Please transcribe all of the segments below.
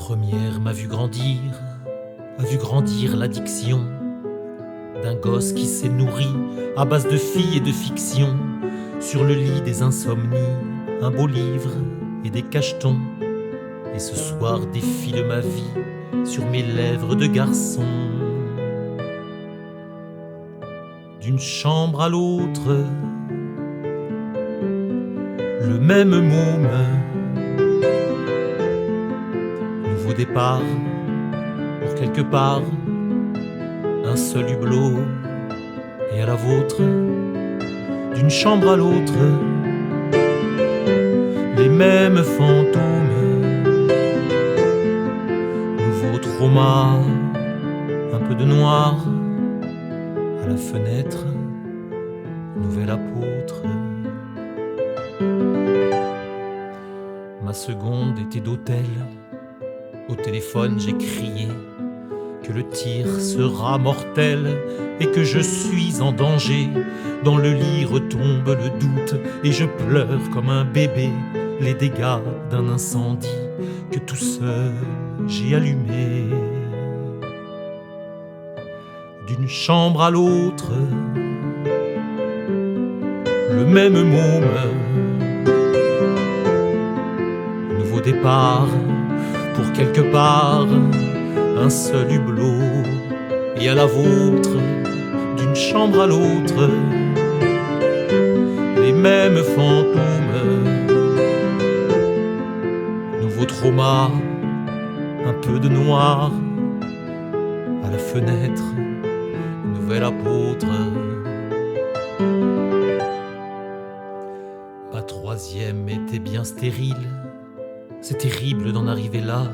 première m'a vu grandir l'addiction d'un gosse qui s'est nourri à base de filles et de fiction. Sur le lit des insomnies, un beau livre et des cachetons. Et ce soir défile ma vie sur mes lèvres de garçon. D'une chambre à l'autre, le même môme. Nouveau départ, pour quelque part, un seul hublot. Et à la vôtre, d'une chambre à l'autre, les mêmes fantômes. Nouveau trauma, un peu de noir. À la fenêtre, nouvel apôtre. Ma seconde était d'hôtel. Au téléphone, j'ai crié que le tir sera mortel et que je suis en danger. Dans le lit retombe le doute et je pleure comme un bébé les dégâts d'un incendie que tout seul j'ai allumé. D'une chambre à l'autre, le même môme. Nouveau départ, pour quelque part, un seul hublot. Et à la vôtre, d'une chambre à l'autre, les mêmes fantômes. Nouveau trauma, un peu de noir. À la fenêtre, nouvel apôtre. Ma troisième était bien stérile. C'est terrible d'en arriver là.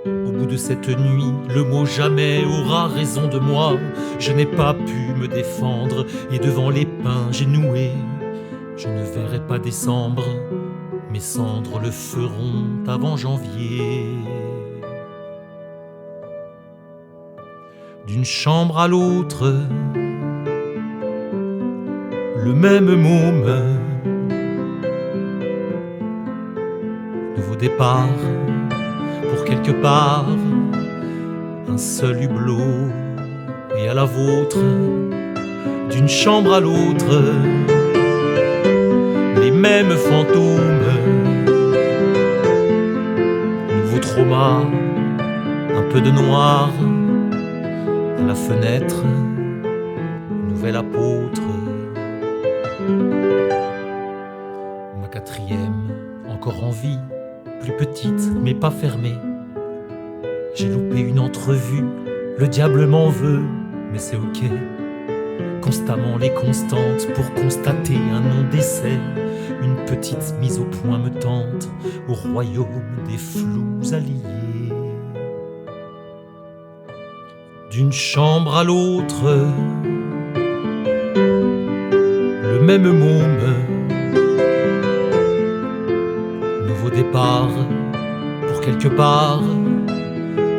Au bout de cette nuit, le mot jamais aura raison de moi. Je n'ai pas pu me défendre et devant les pins j'ai noué. Je ne verrai pas décembre, mes cendres le feront avant janvier. D'une chambre à l'autre, le même môme. Nouveau départ, pour quelque part, un seul hublot. Et à la vôtre, d'une chambre à l'autre, les mêmes fantômes. Nouveau trauma, un peu de noir. À la fenêtre, nouvel apôtre. Ma quatrième, encore en vie, plus petite mais pas fermée. J'ai loupé une entrevue, le diable m'en veut, mais c'est ok. Constamment les constantes pour constater un non-décès. Une petite mise au point me tente au royaume des flous alliés. D'une chambre à l'autre, le même môme. Nouveau départ, pour quelque part,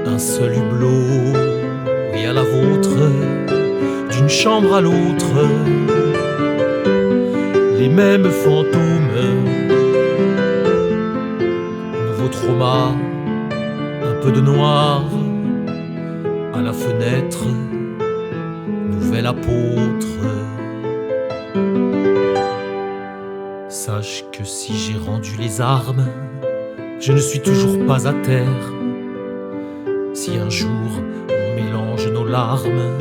un seul hublot. Et à la vôtre, d'une chambre à l'autre, les mêmes fantômes. Nouveau trauma, un peu de noir. À la fenêtre, nouvel apôtre. Sache que si j'ai rendu les armes, je ne suis toujours pas à terre. Si un jour on mélange nos larmes,